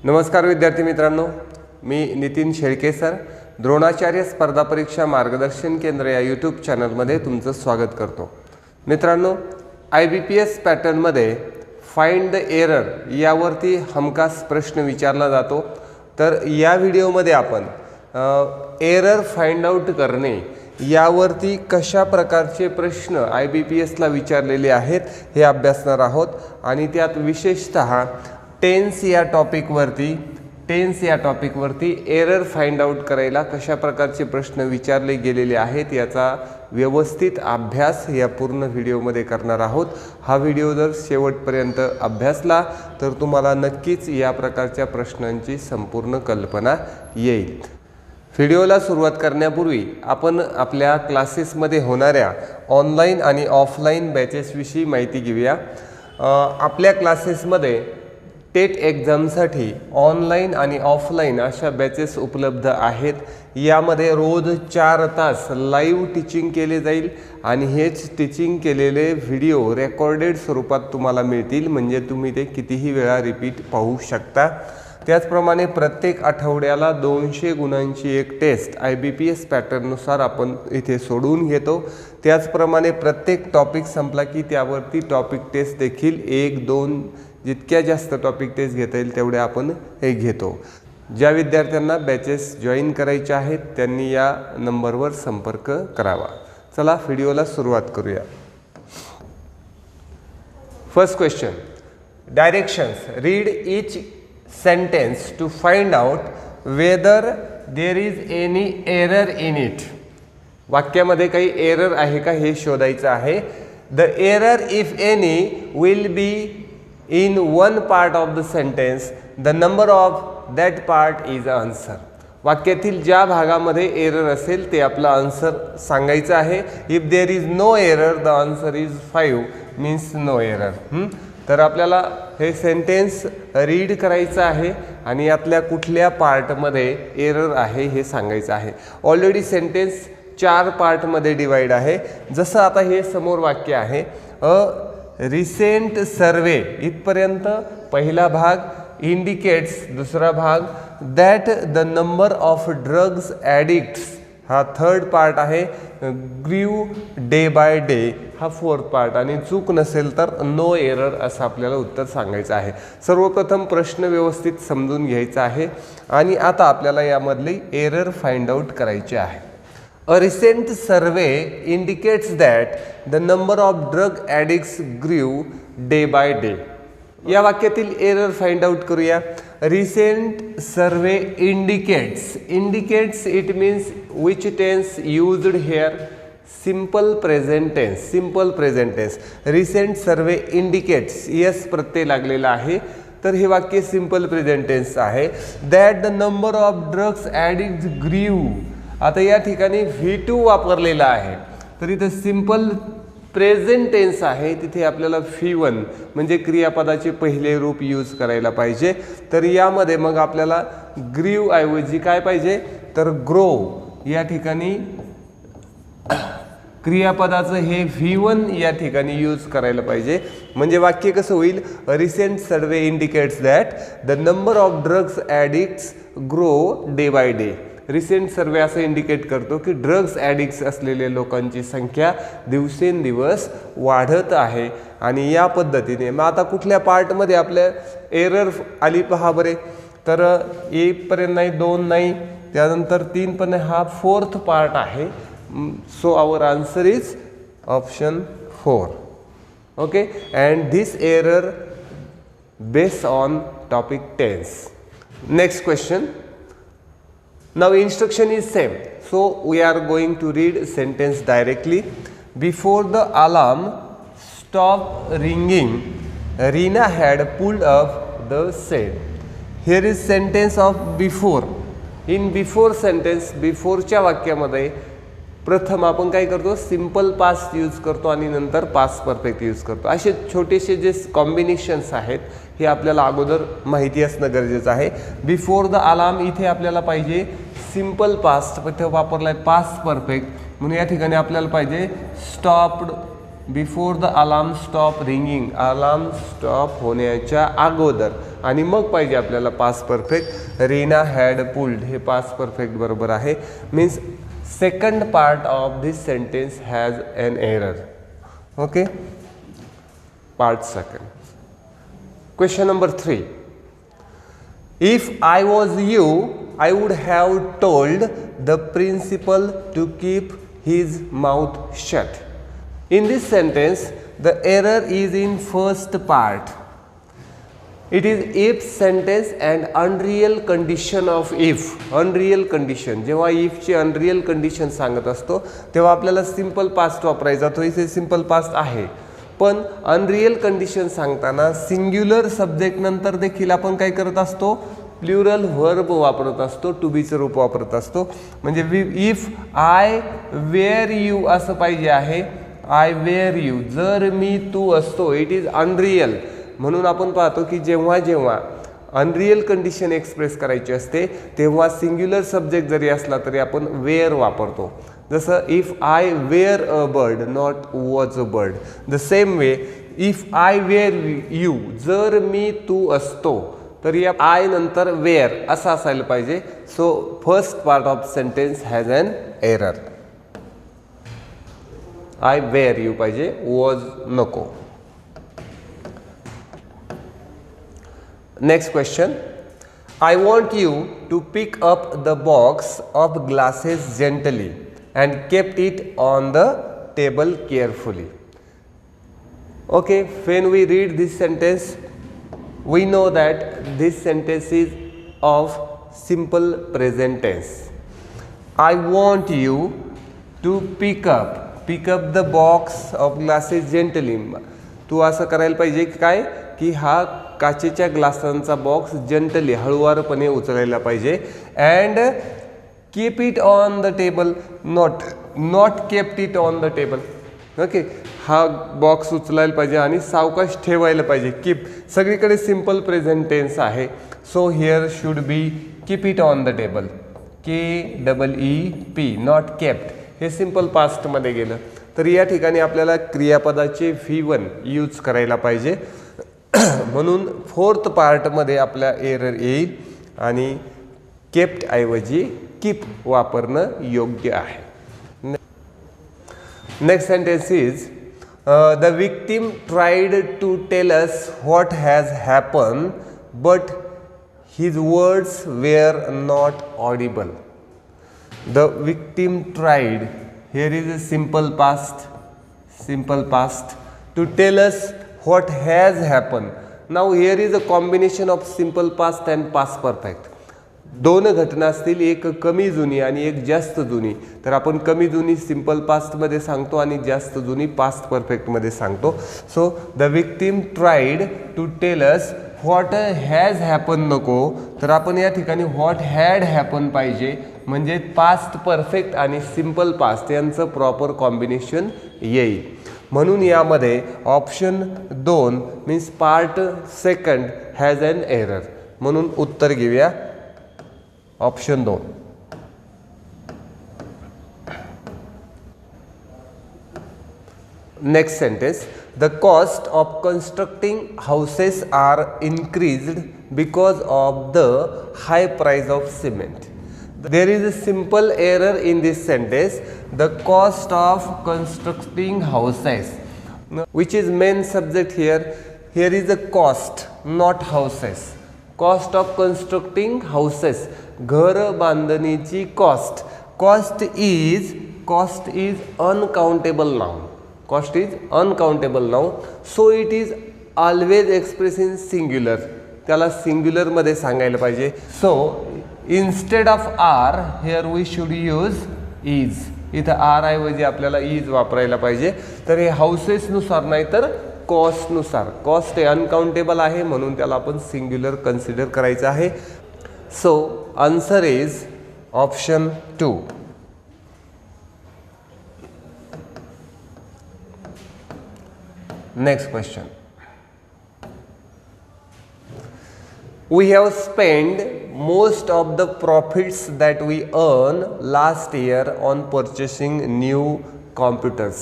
नमस्कार विद्यार्थी मित्रांनो, मी नितीन शेळके सर द्रोणाचार्य स्पर्धा परीक्षा मार्गदर्शन केंद्र या यूट्यूब चॅनलमध्ये तुमचं स्वागत करतो। मित्रांनो, IBPS पॅटर्नमध्ये फाइंड द एरर यावरती हमखास प्रश्न विचारला जातो। तर या व्हिडिओमध्ये आपण एरर फाइंड आउट करणे यावरती कशा प्रकारचे प्रश्न IBPSला विचारलेले आहेत हे अभ्यासणार आहोत आणि त्यात विशेषतः टेन्स या टॉपिकवरती एरर फाइंड आउट करायला कशा प्रकारचे प्रश्न विचारले गेलेले आहेत याचा व्यवस्थित अभ्यास या पूर्ण व्हिडिओमध्ये करणार आहोत। हा व्हिडिओ जर शेवटपर्यंत अभ्यासला तर तुम्हाला नक्कीच या प्रकारच्या प्रश्नांची संपूर्ण कल्पना येईल। व्हिडिओला सुरुवात करण्यापूर्वी आपण आपल्या क्लासेसमध्ये होणाऱ्या ऑनलाइन आणि ऑफलाइन बॅचेस विषयी माहिती घेऊया। आपल्या क्लासेसमध्ये टेट एग्जामसाठी ऑनलाइन आणि ऑफलाइन अशा बॅचेस उपलब्ध आहेत। यामध्ये रोज 4 तास लाईव्ह टीचिंग केले जाईल आणि हेच टीचिंग केलेले व्हिडिओ रेकॉर्डेड स्वरूपात तुम्हाला मिळतील, म्हणजे तुम्ही ते कितीही वेळा रिपीट पाहू शकता। त्याचप्रमाणे प्रत्येक आठवड्याला 200 गुणांची एक टेस्ट IBPS पॅटर्ननुसार आपण इथे सोडवून घेतो। त्याचप्रमाणे प्रत्येक टॉपिक संपला की त्यावरती टॉपिक टेस्ट देखील 1-2 जितक्या जास्त टॉपिक टेस्ट घेता येईल तेवढे आपण घेतो। ज्या विद्यार्थ्यांना बॅचेस जॉईन करायचे आहेत त्यांनी या नंबरवर संपर्क करावा। चला व्हिडिओला सुरुवात करूया। First question, directions, read each sentence to find out whether there is any error in it. वाक्यामध्ये काही एरर आहे का हे शोधायचं आहे। The error if any will be in one part of the sentence, the number of that part is the answer। वाक्यातील ज्या भागामध्ये एरर असेल ते आपला आन्सर सांगायचं आहे। If there is no error the answer is 5 means no error. तर आपल्याला हे सेंटेन्स रीड करायचं आहे आणि यातल्या कुठल्या पार्टमध्ये एरर आहे हे सांगायचं आहे। ऑलरेडी सेंटेन्स 4 पार्टमध्ये डिवाइड आहे। जसं आता हे समोर वाक्य आहे, रिसेंट सर्वे इथपर्यंत पहिला भाग, इंडिकेट्स दुसरा भाग, that the number of drugs addicts हा 3rd पार्ट आहे, ग्रीव डे बाय डे हा 4th पार्ट आणि चूक नसेल तर नो एरर असं आपल्याला उत्तर सांगायचं आहे। सर्वप्रथम प्रश्न व्यवस्थित समजून घ्यायचा आहे आणि आता आपल्याला यामधली एरर फाइंड आउट करायची आहे। A recent survey indicates that the number of drug addicts grew day by day। या वाक्यातील एरर फाइंड आउट करूया। Recent survey indicates it means which tense used here, simple present tense. Recent survey indicates S प्रत्यय लागलेला आहे तर हे वाक्य simple present tense आहे। That the number of drugs addicts grieve, आता या ठिकाणी V2 वापरलेला आहे तर इथे सिंपल प्रेझेंट टेन्स आहे, तिथे आपल्याला V1 म्हणजे क्रियापदाचे पहिले रूप यूज करायला पाहिजे। तर यामध्ये मग आपल्याला ग्रीव ऐवजी काय पाहिजे तर ग्रो, या ठिकाणी क्रियापदाचं हे V1 या ठिकाणी यूज करायला पाहिजे। म्हणजे वाक्य कसं होईल, recent survey indicates that the number of drugs addicts grow day by day. Recent survey असं इंडिकेट करतो की ड्रग्स ॲडिक्ट्स असलेल्या लोकांची संख्या दिवसेंदिवस वाढत आहे आणि या पद्धतीने मग आता कुठल्या पार्टमध्ये आपल्या एरर आली पहा बरे, तर 1 पर्यंत नाही, 2 नाही, त्यानंतर 3 पण हा 4th पार्ट आहे। So our answer is option 4। Okay, and this error based on topic tense. Next question, now instruction is same, so we are going to read sentence directly। before the alarm stopped ringing, Reena had pulled up the shade। here is sentence of before। in before sentence, before च्या वाक्यामध्ये प्रथम आपण काय करतो, simple past use करतो आणि नंतर past perfect use करतो। असे छोटेसे जे कॉम्बिनेशन्स आहेत हे आपल्याला अगोदर माहिती असणं गरजेचं आहे। बिफोर द अलार्म इथे आपल्याला पाहिजे सिंपल पास्ट, पण ते वापरलाय पास्ट परफेक्ट, म्हणून या ठिकाणी आपल्याला पाहिजे stopped before the alarm stop ringing, alarm stop होण्याच्या अगोदर। आणि मग पाहिजे आपल्याला past perfect. Reena had pulled हे पास्ट परफेक्ट बरोबर आहे. Means second part of this sentence has an error. Okay, part second. Question number 3. If I was you, I would have told the principal to keep his mouth shut. In this sentence, the error is in first part. It is if sentence and unreal condition of if. Unreal condition. जेव्हा if ची unreal condition सांगत असतो तेव्हा आपल्याला simple past वापरायचा. तो इथे simple past आहे. पण अनरियल कंडिशन सांगताना सिंग्युलर सब्जेक्ट नंतर देखील आपण काय करत असतो, प्लुरल व्हर्ब वापरत असतो, टू बीचं रूप वापरत असतो. म्हणजे इफ आय वेअर यू असं पाहिजे आहे. I were you. जर मी तू असतो, इट इज अनरियल. म्हणून आपण पाहतो की जेव्हा जेव्हा अनरियल कंडिशन एक्सप्रेस करायची असते तेव्हा सिंग्युलर सब्जेक्ट जरी असला तरी आपण वेअर वापरतो. जसं if I were a bird not was a bird. The same way if I were you, जर मी तू असतो, तर या आय नंतर वेअर असं असायला पाहिजे. So first part of sentence has an error. I were you पाहिजे, वॉज नको. Next question. I want you to pick up the box of glasses gently and kept it on the table carefully. Okay, when we read this sentence, we know that this sentence is of simple present tense. I want you to pick up the box of glasses gently. तू असं करायला पाहिजे की काय, की हा काचेच्या ग्लासांचा box gently हळुवारपणे उचलायला पाहिजे. And keep it on the table, not kept it on the table. Okay, हा बॉक्स उचलायला पाहिजे आणि सावकाश ठेवायला पाहिजे. कीप सगळीकडे सिम्पल प्रेझेंट टेन्स आहे. So here should be keep it on the table. KEEP, not kept. हे सिम्पल पास्टमध्ये गेलं. तर या ठिकाणी आपल्याला क्रियापदाचे V1 यूज करायला पाहिजे. म्हणून फोर्थ पार्टमध्ये आपल्या एरर येईल आणि केप्ट ऐवजी कीप वापरणं योग्य आहे. Next sentence is the victim tried to tell us what has happen but his words were not audible. The victim tried, here is a simple past to tell us what has happened. Now here is a combination of simple past and past perfect. दोन घटना असतील, एक कमी जुनी आणि एक जास्त जुनी. तर आपण कमी जुनी सिम्पल पास्टमध्ये सांगतो आणि जास्त जुनी पास्ट परफेक्टमध्ये सांगतो. So the victim tried to tell us what has happen नको, तर आपण या ठिकाणी व्हॉट हॅड हॅपन पाहिजे. म्हणजे पास्ट परफेक्ट आणि सिम्पल पास्ट यांचं प्रॉपर कॉम्बिनेशन येईल. म्हणून यामध्ये option 2 means part second has an error. म्हणून उत्तर घेऊया option 2. Next sentence. The cost of constructing houses are increased because of the high price of cement. There is a simple error in this sentence. The cost of constructing houses, which is main subject here. Here is the cost, not houses. Cost of constructing houses. घर बांधणीची cost. Cost is uncountable noun. Cost is uncountable noun. So it is always expressed in singular. त्याला singular मध्ये सांगायला पाहिजे. So instead of are here we should use is. इथं are ऐवजी आपल्याला is वापरायला पाहिजे. तर हे हाऊसेसनुसार नाही तर कॉस्टनुसार. कॉस्ट हे अनकाउंटेबल आहे म्हणून त्याला आपण सिंग्युलर कन्सिडर करायचं आहे. So answer is option 2. Next question. We have spent most of the profits that we earned last year on purchasing new computers.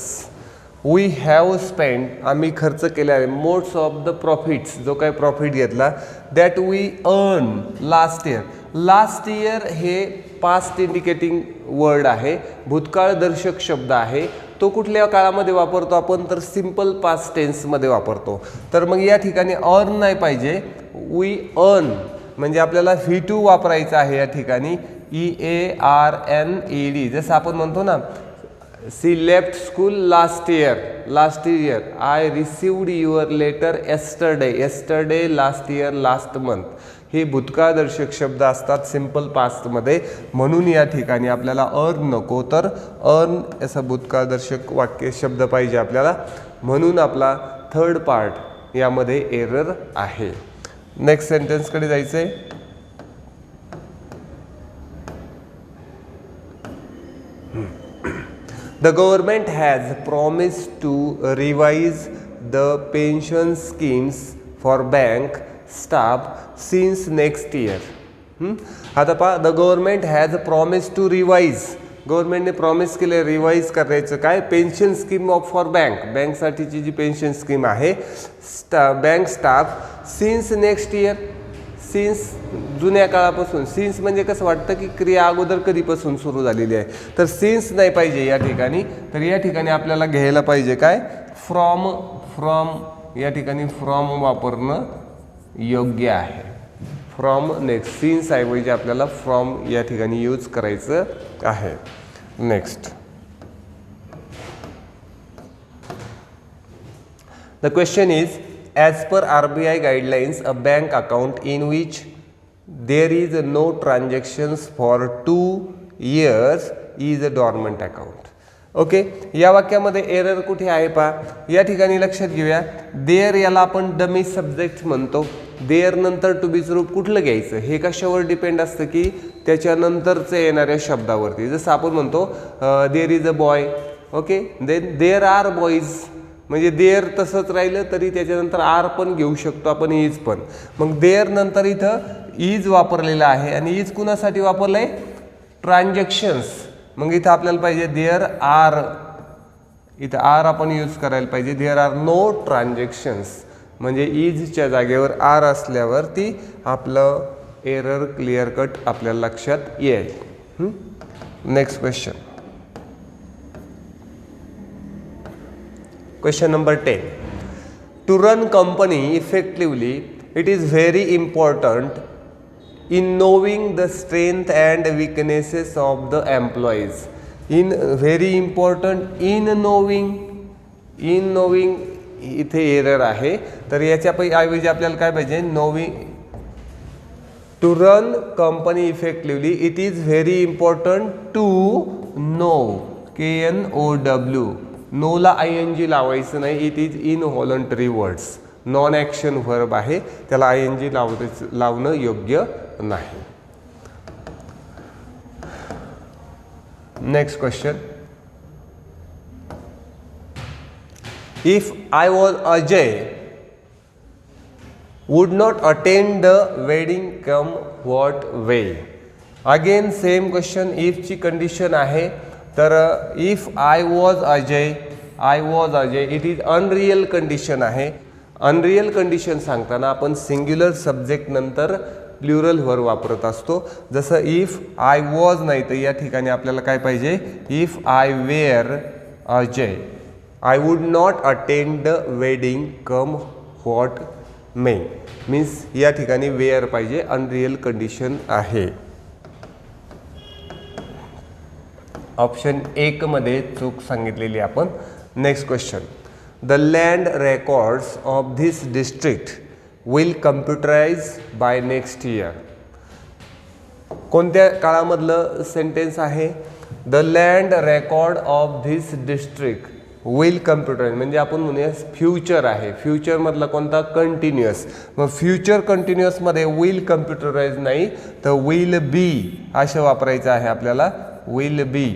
We have spend, आम्ही खर्च केला आहे, मोस्ट ऑफ द प्रॉफिट्स, जो काही profit घेतला, that we earn last year. Last year हे past indicating word आहे, भूतकाळदर्शक शब्द आहे. तो कुठल्या काळामध्ये वापरतो आपण, तर सिम्पल पास्ट टेन्समध्ये वापरतो. तर मग या ठिकाणी अर्न नाही पाहिजे, वी अर्न म्हणजे आपल्याला V2 वापरायचं आहे या ठिकाणी, EARNED. जसं आपण म्हणतो ना, she left school last year, I received your letter yesterday, last year, last month. हे भूतकाळदर्शक शब्द असतात सिम्पल पास्टमध्ये, म्हणून या ठिकाणी आपल्याला अर्न नको, तर अर्न असं भूतकाळदर्शक वाक्य शब्द पाहिजे आपल्याला, म्हणून आपला थर्ड पार्ट यामध्ये एरर आहे. नेक्स्ट सेंटेन्सकडे जायचं आहे. The government has promised to revise the pension schemes for bank staff since next year. आता पहा, the government has promise to revise, गव्हर्नमेंटने प्रॉमिस केले रिवाईज करायचं काय, पेन्शन स्कीम ऑफ फॉर बँकसाठीची जी पेन्शन स्कीम आहे, bank staff since next year, since जुन्या काळापासून. सिन्स म्हणजे कसं वाटतं की क्रिया अगोदर कधीपासून सुरू झालेली आहे, तर सिन्स नाही पाहिजे या ठिकाणी. तर या ठिकाणी आपल्याला घ्यायला पाहिजे काय, फ्रॉम. या ठिकाणी फ्रॉम वापरणं योग्य आहे. फ्रॉम नेक्स्ट, सिन्स ऐवजी आपल्याला फ्रॉम या ठिकाणी यूज करायचं आहे. Next, the question is, as per RBI guidelines, a bank account in which there is no transactions for 2 years is a dormant account. Okay, या वाक्यामध्ये एरर कुठे आहे पहा, या ठिकाणी लक्षात घेऊया. देअर याला आपण डमी सब्जेक्ट म्हणतो. देअर नंतर टू बीचं रूप कुठलं घ्यायचं हे कशावर डिपेंड असतं की त्याच्यानंतरचं येणाऱ्या शब्दावरती. जसं आपण म्हणतो there is a boy, okay, then there are boys, म्हणजे देअर तसंच राहिलं तरी त्याच्यानंतर आर पण घेऊ शकतो आपण, इज पण. मग देअर नंतर इथं इज वापरलेला आहे, आणि इज कुणासाठी वापरलं आहे, ट्रान्झॅक्शन्स. मग इथं आपल्याला पाहिजे देअर आर, इथं आर आपण यूज करायला पाहिजे. देअर आर नो ट्रान्झॅक्शन्स, म्हणजे इजच्या जागेवर आर असल्यावरती आपलं एरर क्लिअर कट आपल्याला लक्षात येईल. Next question, Question number 10. To run company effectively, it is very important in knowing the strength and weaknesses of the employees. In very important, in knowing इथे error आहे. तर याच्या ऐवजी आपल्याला काय पाहिजे, knowing. To run company effectively, it is very important to know, KNOW. नोला ING लावायचं नाही, it is involuntary words, non action verb आहे, त्याला ING लावणं योग्य नाही. Next question, if I was Ajay would not attend the wedding come what way. Again same question, इफची condition आहे. तर if I was Ajay, it is unreal condition आहे. Unreal condition सांगताना आपण सिंग्युलर सब्जेक्ट नंतर प्लुरल वर्ब वापरत असतो. जसं इफ आय वॉज नाही, तर या ठिकाणी आपल्याला काय पाहिजे, if I were Ajay, I would not attend the wedding come what may. Means या ठिकाणी वेअर पाहिजे, अनरियल कंडिशन आहे. ऑप्शन 1 मध्ये चूक सांगितलेली आपण. Next question, the land records of this district will computerize by next year. कोणत्या काळामधलं सेंटेन्स आहे, the land record of this district will computerize, म्हणजे आपण म्हणूया फ्युचर आहे. फ्युचरमधला कोणता, कंटिन्युअस. मग फ्युचर कंटिन्युअसमध्ये विल कम्प्युटराइज नाही, तर विल बी असं वापरायचं आहे आपल्याला. Will be.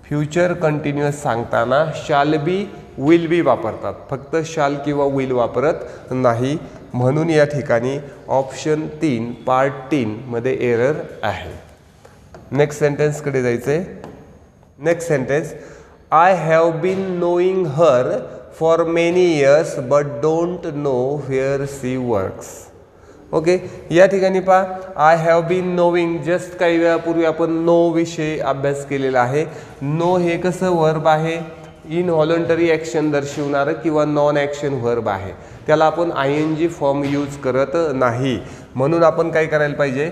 फ्युचर कंटिन्युअस सांगताना शाल बी, विल बी वापरतात, फक्त शाल किंवा विल वापरत नाही. म्हणून या ठिकाणी ऑप्शन 3 पार्ट 3 मध्ये एरर आहे. नेक्स्ट सेंटेन्सकडे जायचं आहे. Next sentence, I have been knowing her for many years but don't know where she works. Okay, या ठिकाणी पहा, I have been knowing, just काही वेळापूर्वी आपण नो विषयी अभ्यास केलेला आहे. नो हे कसं वर्ब आहे, इनव्हॉलंटरी ॲक्शन दर्शवणारं किंवा नॉन ॲक्शन वर्ब आहे. त्याला आपण ING फॉर्म यूज करत नाही. म्हणून आपण काय करायला पाहिजे,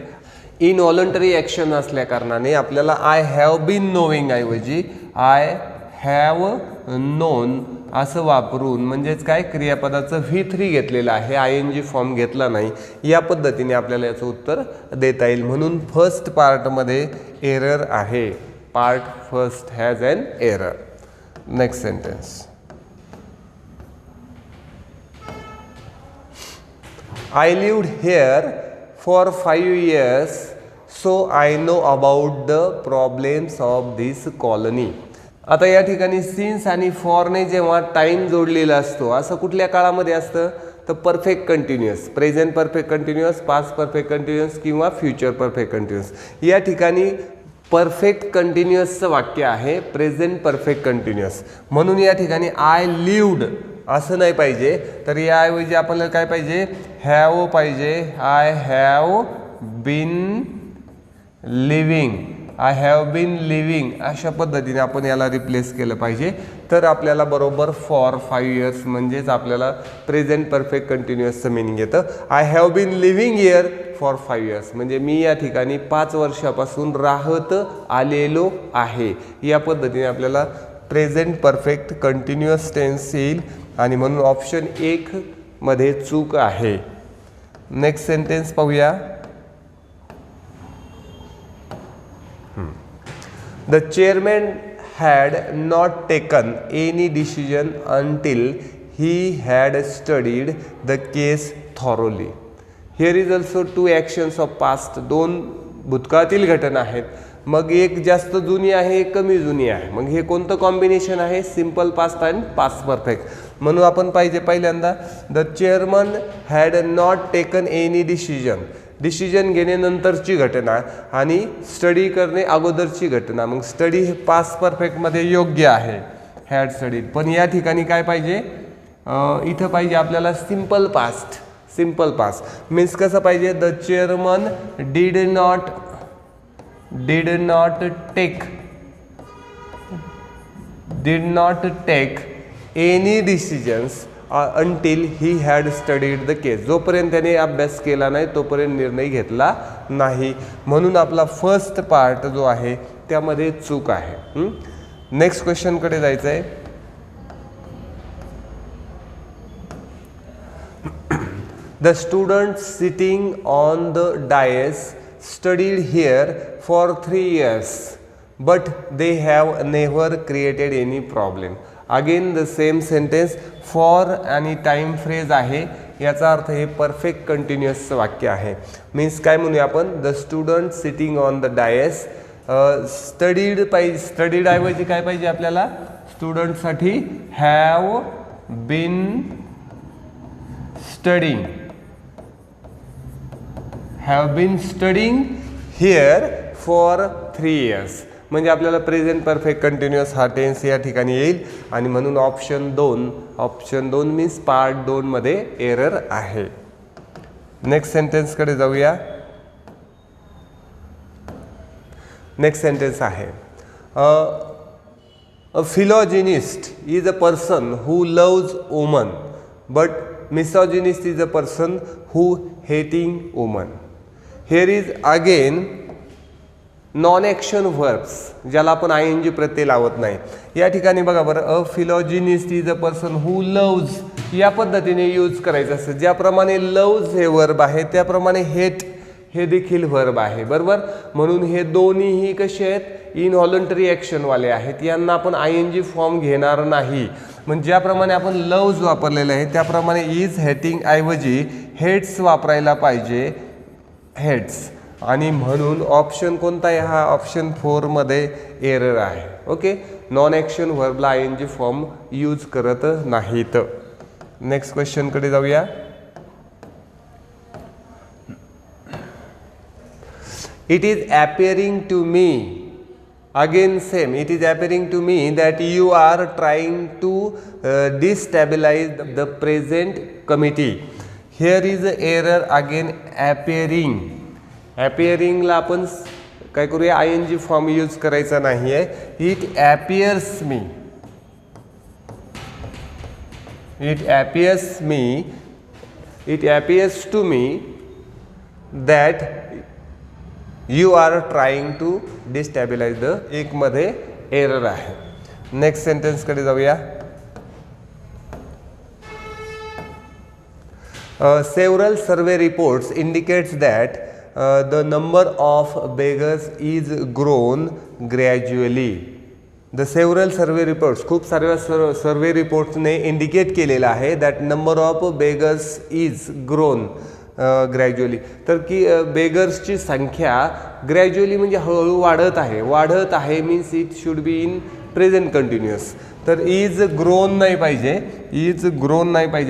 इनव्हॉलंटरी ॲक्शन असल्या कारणाने आपल्याला आय हॅव बीन नोईंग ऐवजी आय हॅव नोन असं वापरून, म्हणजेच काय, क्रियापदाचं V3 घेतलेलं आहे, ING फॉर्म घेतला नाही. या पद्धतीने आपल्याला याचं उत्तर देता येईल. म्हणून फर्स्ट पार्टमध्ये एरर आहे. Part first has an error. Next sentence. I lived here for 5 years, so I know about the problems of this colony. आता या ठिकाणी सिन्स आणि फॉरने जेव्हा टाइम जोडलेला असतो, असं कुठल्या काळामध्ये असतं, तर perfect continuous, present perfect continuous, past perfect continuous किंवा फ्युचर परफेक्ट कंटिन्युअस. या ठिकाणी परफेक्ट कंटिन्युअसचं वाक्य आहे, प्रेझेंट परफेक्ट कंटिन्युअस. म्हणून या ठिकाणी आय लिव्ड असं नाही पाहिजे, तर याऐवजी आपल्याला काय पाहिजे, हॅव पाहिजे. I have been living, I have been living अशा पद्धतीने आपण याला रिप्लेस केलं पाहिजे. तर आपल्याला बरोबर फॉर 5 इयर्स म्हणजेच आपल्याला प्रेझेंट परफेक्ट कंटिन्युअसचं मिनिंग येतं. I have been living here for 5 years म्हणजे मी या ठिकाणी 5 वर्षापासून राहत आलेलो आहे. या पद्धतीने आपल्याला प्रेझेंट परफेक्ट कंटिन्युअस टेन्स येईल आणि म्हणून ऑप्शन 1 मध्ये चूक आहे. नेक्स्ट सेंटेन्स पाहूया. The chairman had not taken any decision until he had studied the case thoroughly. Here is also 2 actions of past. 2 भूतकाळातील घटना आहेत. मग एक जास्त जुनी आहे, एक कमी जुनी आहे. मग हे कोणतं कॉम्बिनेशन आहे, सिंपल पास्ट आणि पास्ट परफेक्ट. म्हणून आपण पाहिजे पहिल्यांदा the chairman had not taken any decision. Decision घेण्यानंतरची घटना आणि स्टडी करणे अगोदरची घटना. मग स्टडी हे पास्ट परफेक्टमध्ये योग्य आहे, हॅड स्टडीड. पण या ठिकाणी काय पाहिजे, इथं पाहिजे आपल्याला simple past. Simple past means कसं पाहिजे, the chairman did not take any decisions until he had studied the case. जोपर्यंत त्याने अभ्यास केला नाही तोपर्यंत निर्णय घेतला नाही. म्हणून आपला फर्स्ट पार्ट जो आहे त्यामध्ये चूक आहे. नेक्स्ट क्वेश्चन कडे जायचं आहे. The students sitting on the dais studied here for 3 years, but they have never created any problem. Again the same sentence, for आणि टाइम फ्रेज आहे. याचा अर्थ हे परफेक्ट कंटिन्युअसचं वाक्य आहे. मीन्स काय म्हणूया आपण, the student sitting on the dais. Studied पाहिजे, स्टडीड ऐवजी काय पाहिजे आपल्याला, स्टुडंटसाठी have been studying here for 3 years. म्हणजे आपल्याला प्रेझेंट परफेक्ट कंटिन्युअस हा टेन्स या ठिकाणी येईल आणि म्हणून ऑप्शन 2 मीन्स पार्ट 2 मध्ये एरर आहे. नेक्स्ट सेंटेन्स कडे जाऊया. नेक्स्ट सेंटेन्स आहे, a philogynist is a person who loves woman but misogynist is a person who hating woman. Here is again non action verbs, ज्याला आपण ING प्रत्यय लावत नाही. या ठिकाणी बघा बरं, a philogynist is a person who loves या पद्धतीने यूज करायचं असतं. ज्याप्रमाणे लव्ज हे वर्ब आहे त्याप्रमाणे हेट हे देखील वर्ब आहे, बरोबर. म्हणून हे दोन्हीही कसे आहेत, इनव्हॉलंटरी ॲक्शनवाले आहेत. यांना आपण ING फॉर्म घेणार नाही. म्हणजे ज्याप्रमाणे आपण लव्ज वापरलेलं आहे त्याप्रमाणे इज हेटिंग ऐवजी हेट्स वापरायला पाहिजे, हेट्स. आणि म्हणून ऑप्शन कोणता आहे, हा ऑप्शन 4 मध्ये एरर आहे. ओके, नॉन ॲक्शन व्हर्बला ING फॉर्म यूज करत नाहीत. नेक्स्ट क्वेश्चन कडे जाऊया. It is appearing to me Again same, it is appearing to me that you are trying to destabilize the present committee. Here is the error again appearing. Appearing ला आपण काय करूया, ing form use करायचा नाही आहे. It appears me. It appears to me that you are trying to destabilize the. एक मध्ये error आहे. नेक्स्ट सेंटेन्स कडे जाऊया. Several survey reports indicates that the number of beggars is grown gradually. The several survey reports, खूप सारे सर्वे रिपोर्ट्सने indicate केलेला आहे that number of beggars is grown gradually. तर की बेगर्सची संख्या ग्रॅज्युअली म्हणजे हळूहळू वाढत आहे means it should be in present continuous. तर इज ग्रोन नाही पाहिजे,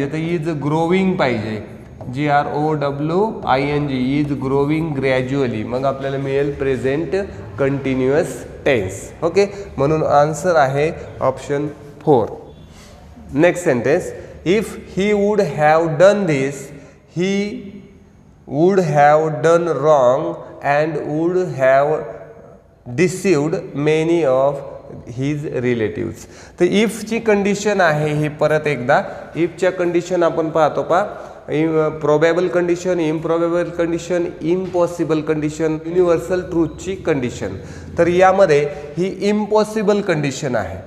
तर इज ग्रोविंग पाहिजे. GROWING, is growing gradually. मग आपल्याला मिळेल प्रेझेंट कंटिन्युअस टेन्स. ओके, म्हणून आन्सर आहे option 4. Next sentence. If he would have done this, he would have done wrong and would have deceived many of his relatives. तर इफची condition आहे ही. परत एकदा इफच्या condition आपण पाहतो probable condition, improbable condition, impossible condition, universal ट्रूथची condition. तर यामध्ये ही impossible condition आहे.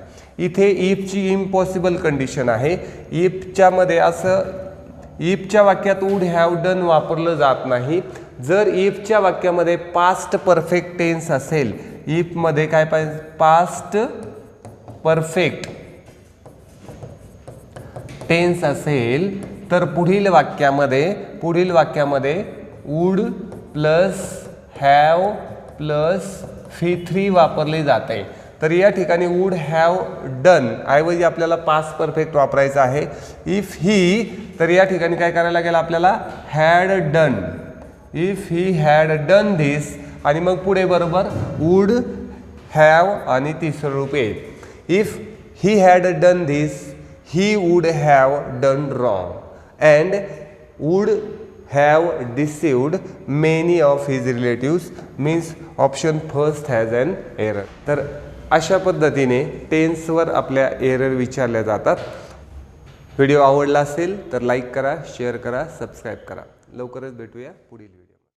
इथे इफची इम्पॉसिबल कंडिशन आहे. इफच्या मध्ये असं इफच्या वाक्यात वुड हॅव डन वापरलं जात नाही. जर इफच्या वाक्यामध्ये पास्ट परफेक्ट टेन्स असेल, इफमध्ये काय पाहिजे, पास्ट परफेक्ट टेन्स असेल, तर पुढील वाक्यामध्ये would plus have plus V3 वापरले जाते. तर या ठिकाणी वुड हॅव डन ऐवजी आपल्याला पास्ट परफेक्ट वापरायचा आहे. इफ ही, तर या ठिकाणी काय करायला लागेल आपल्याला, had done. If he had done this, आणि मग पुढे बरोबर वुड हॅव आणि तिसरं रूप येईल. If he had done this, he would have done wrong and would have deceived many of his relatives. Means option first has an error. तर अशा पद्धतीने टेन्सवर आपल्या एरर विचारल्या जातात. व्हिडिओ आवडला असेल तर लाईक करा, शेअर करा, सबस्क्राईब करा. लवकरच भेटूया पुढील व्हिडिओ.